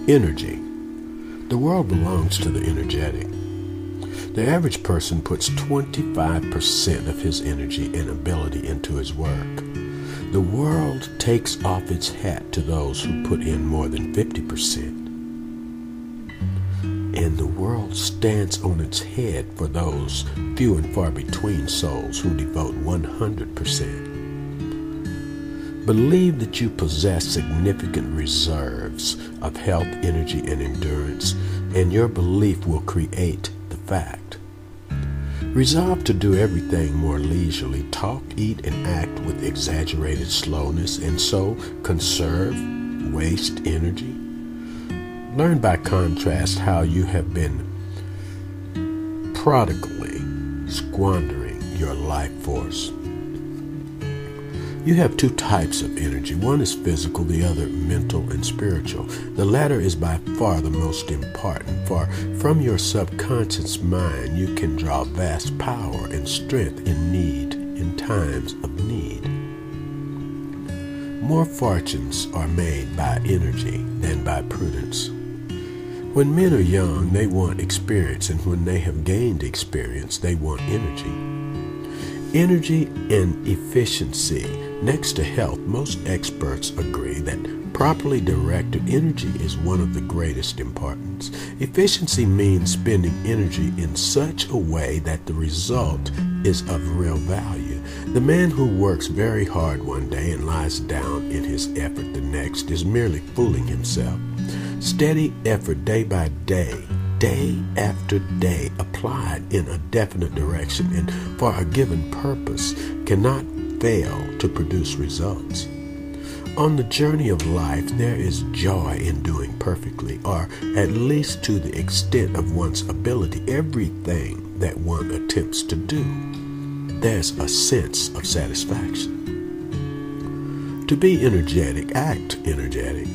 Energy. The world belongs to the energetic. The average person puts 25% of his energy and ability into his work. The world takes off its hat to those who put in more than 50%. And the world stands on its head for those few and far between souls who devote 100%. Believe that you possess significant reserves of health, energy, and endurance, and your belief will create the fact. Resolve to do everything more leisurely, talk, eat, and act with exaggerated slowness, and so conserve, waste energy. Learn by contrast how you have been prodigally squandering your life force. You have two types of energy. One is physical, the other mental and spiritual. The latter is by far the most important, for from your subconscious mind you can draw vast power and strength in times of need. More fortunes are made by energy than by prudence. When men are young, they want experience, and when they have gained experience, they want energy. Energy and efficiency. Next to health, most experts agree that properly directed energy is one of the greatest importance. Efficiency means spending energy in such a way that the result is of real value. The man who works very hard one day and lies down in his effort the next is merely fooling himself. Steady effort day by day, day after day, applied in a definite direction and for a given purpose, cannot fail to produce results. On the journey of life, there is joy in doing perfectly, or at least to the extent of one's ability, everything that one attempts to do. There's a sense of satisfaction. To be energetic, act energetic.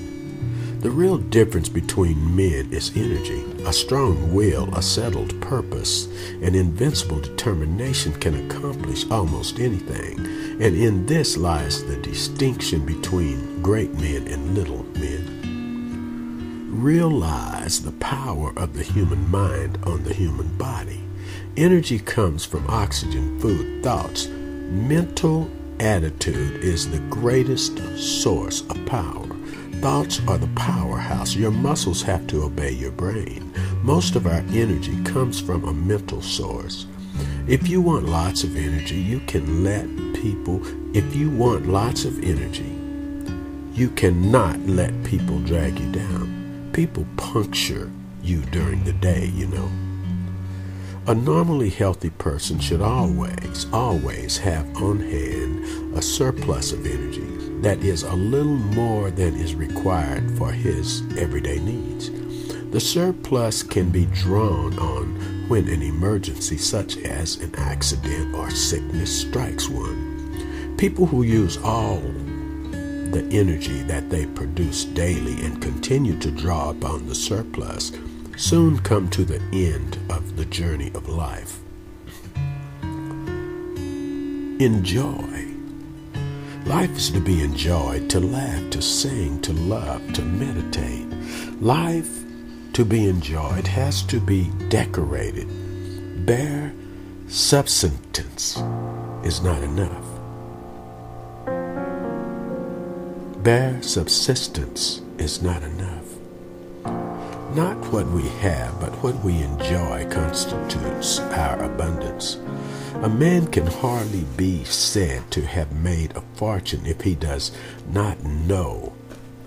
The real difference between men is energy. A strong will, a settled purpose, an invincible determination can accomplish almost anything. And in this lies the distinction between great men and little men. Realize the power of the human mind on the human body. Energy comes from oxygen, food, thoughts. Mental attitude is the greatest source of power. Thoughts are the powerhouse. Your muscles have to obey your brain. Most of our energy comes from a mental source. If you want lots of energy, you can let people, if you want lots of energy, you cannot let people drag you down. People puncture you during the day, you know. A normally healthy person should always have on hand a surplus of energy that is a little more than is required for his everyday needs. The surplus can be drawn on when an emergency such as an accident or sickness strikes one. People who use all the energy that they produce daily and continue to draw upon the surplus soon come to the end of the journey of life. Enjoy. Life is to be enjoyed, to laugh, to sing, to love, to meditate. Life to be enjoyed has to be decorated. Bare subsistence is not enough. Bare subsistence is not enough. Not what we have, but what we enjoy constitutes our abundance. A man can hardly be said to have made a fortune if he does not know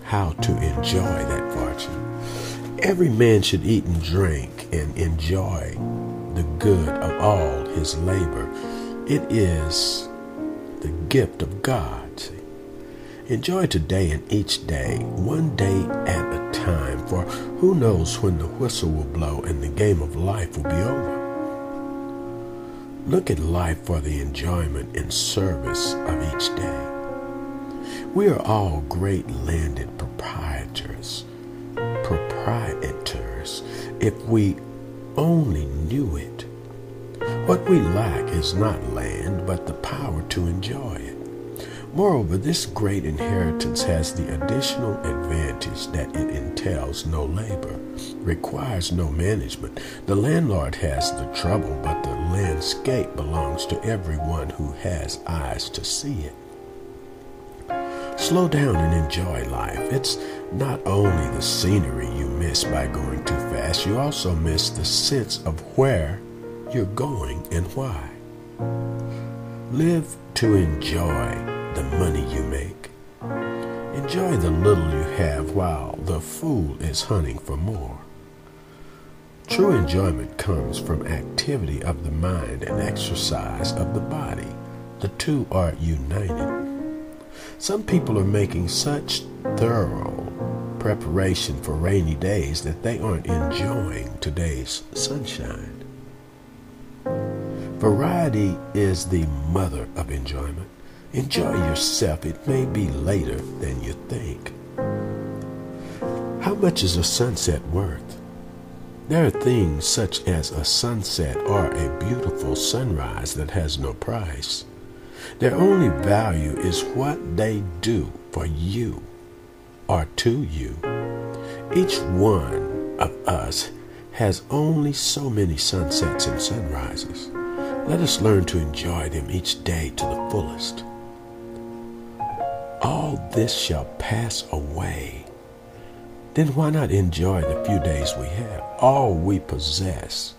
how to enjoy that fortune. Every man should eat and drink and enjoy the good of all his labor. It is the gift of God. Enjoy today and each day, one day at a time, for who knows when the whistle will blow and the game of life will be over. Look at life for the enjoyment and service of each day. We are all great landed proprietors, if we only knew it. What we lack is not land, but the power to enjoy it. Moreover, this great inheritance has the additional advantage that it entails no labor, requires no management. The landlord has the trouble, but the landscape belongs to everyone who has eyes to see it. Slow down and enjoy life. It's not only the scenery you miss by going too fast, you also miss the sense of where you're going and why. Live to enjoy the money you make. Enjoy the little you have while the fool is hunting for more. True enjoyment comes from activity of the mind and exercise of the body. The two are united. Some people are making such thorough preparation for rainy days that they aren't enjoying today's sunshine. Variety is the mother of enjoyment. Enjoy yourself. It may be later than you think. How much is a sunset worth? There are things such as a sunset or a beautiful sunrise that has no price. Their only value is what they do for you or to you. Each one of us has only so many sunsets and sunrises. Let us learn to enjoy them each day to the fullest. All this shall pass away. Then why not enjoy the few days we have? All we possess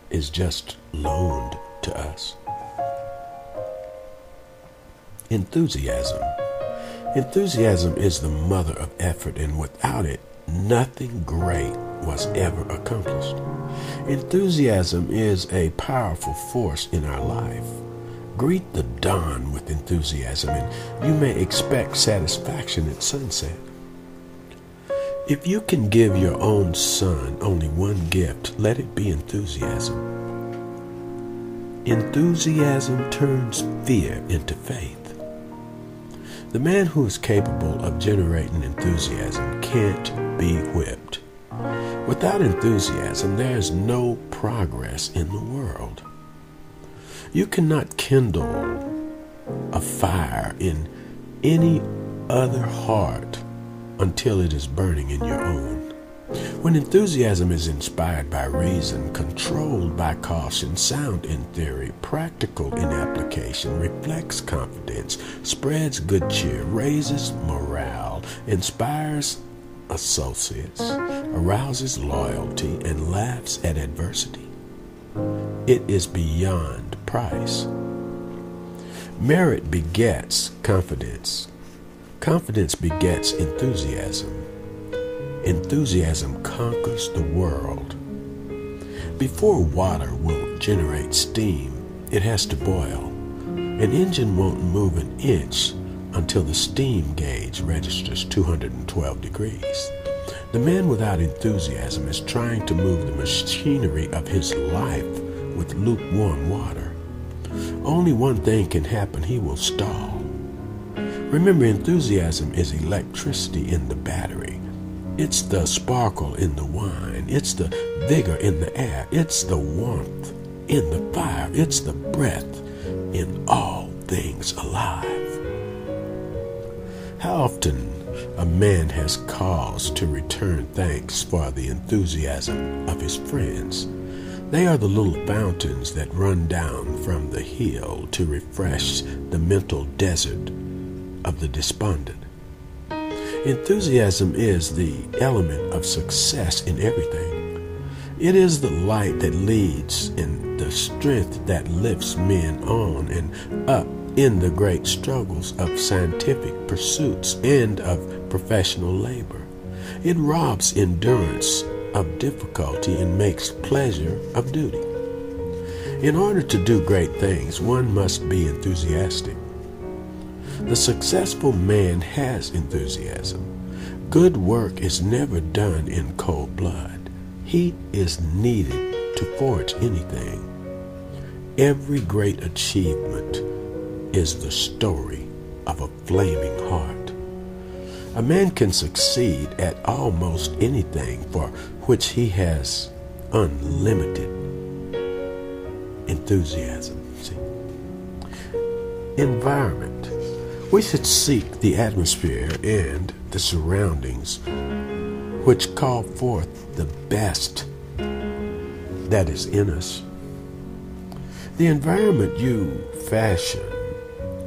is just loaned to us. Enthusiasm. Enthusiasm is the mother of effort, and without it, nothing great was ever accomplished. Enthusiasm is a powerful force in our life. Greet the dawn with enthusiasm, and you may expect satisfaction at sunset. If you can give your own son only one gift, let it be enthusiasm. Enthusiasm turns fear into faith. The man who is capable of generating enthusiasm can't be whipped. Without enthusiasm, there is no progress in the world. You cannot kindle a fire in any other heart until it is burning in your own. When enthusiasm is inspired by reason, controlled by caution, sound in theory, practical in application, reflects confidence, spreads good cheer, raises morale, inspires associates, arouses loyalty, and laughs at adversity, it is beyond price. Merit begets confidence. Confidence begets enthusiasm. Enthusiasm conquers the world. Before water will generate steam, it has to boil. An engine won't move an inch until the steam gauge registers 212 degrees. The man without enthusiasm is trying to move the machinery of his life with lukewarm water. Only one thing can happen: he will stall. Remember, enthusiasm is electricity in the battery. It's the sparkle in the wine. It's the vigor in the air. It's the warmth in the fire. It's the breath in all things alive. How often a man has cause to return thanks for the enthusiasm of his friends. They are the little fountains that run down from the hill to refresh the mental desert of the despondent. Enthusiasm is the element of success in everything. It is the light that leads and the strength that lifts men on and up in the great struggles of scientific pursuits and of professional labor. It robs endurance of difficulty and makes pleasure of duty. In order to do great things, one must be enthusiastic. The successful man has enthusiasm. Good work is never done in cold blood. Heat is needed to forge anything. Every great achievement is the story of a flaming heart. A man can succeed at almost anything for which he has unlimited enthusiasm. See? Environment. We should seek the atmosphere and the surroundings which call forth the best that is in us. The environment you fashion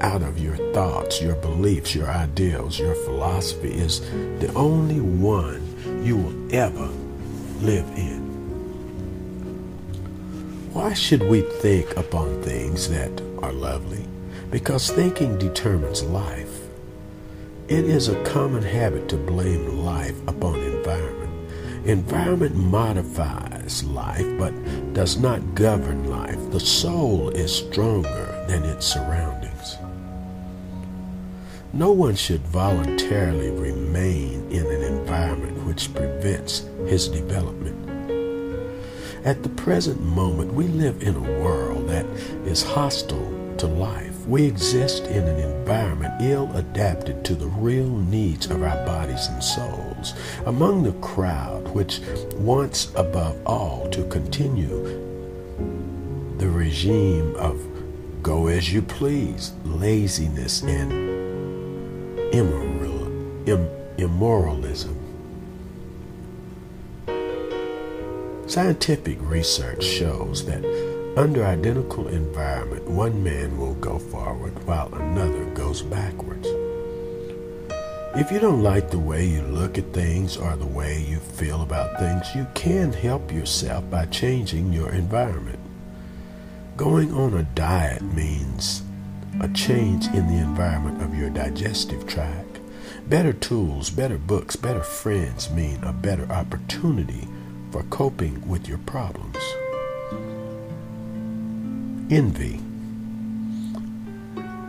out of your thoughts, your beliefs, your ideals, your philosophy is the only one you will ever live in. Why should we think upon things that are lovely? Because thinking determines life. It is a common habit to blame life upon environment. Environment modifies life, but does not govern life. The soul is stronger than its surroundings. No one should voluntarily remain in an environment which prevents his development. At the present moment, we live in a world that is hostile to life. We exist in an environment ill-adapted to the real needs of our bodies and souls. Among the crowd which wants above all to continue the regime of go as you please, laziness, and immoralism. Scientific research shows that under identical environment, one man will go forward while another goes backwards. If you don't like the way you look at things or the way you feel about things, you can help yourself by changing your environment. Going on a diet means a change in the environment of your digestive tract. Better tools, better books, better friends mean a better opportunity for coping with your problems. Envy.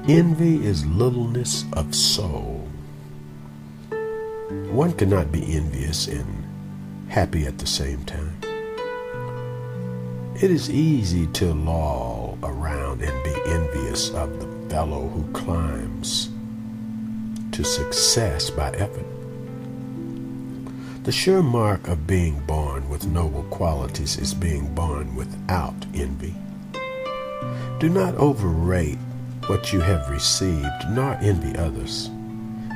Envy is littleness of soul. One cannot be envious and happy at the same time. It is easy to loll around and be envious of the fellow who climbs to success by effort. The sure mark of being born with noble qualities is being born without envy. Do not overrate what you have received, nor envy others.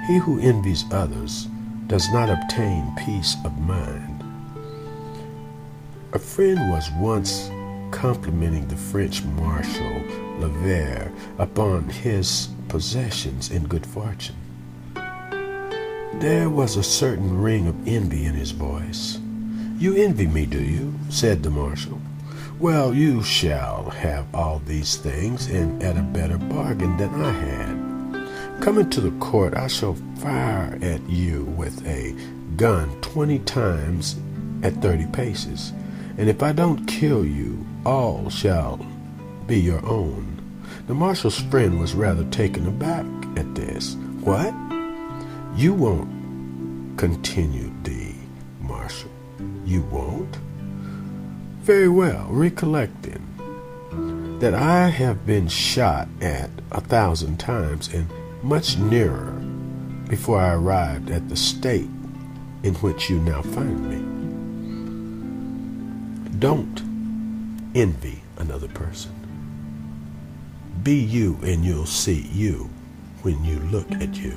He who envies others does not obtain peace of mind. A friend was once complimenting the French Marshal Levere upon his possessions and good fortune. There was a certain ring of envy in his voice. "You envy me, do you?" said the marshal. "Well, you shall have all these things, and at a better bargain than I had. Come into the court, I shall fire at you with a gun 20 times at 30 paces, and if I don't kill you, all shall be your own." The marshal's friend was rather taken aback at this. "What? You won't?" continued the marshal. "You won't? Very well, recollecting that I have been shot at 1,000 times and much nearer before I arrived at the state in which you now find me. Don't envy another person. Be you and you'll see you when you look at you.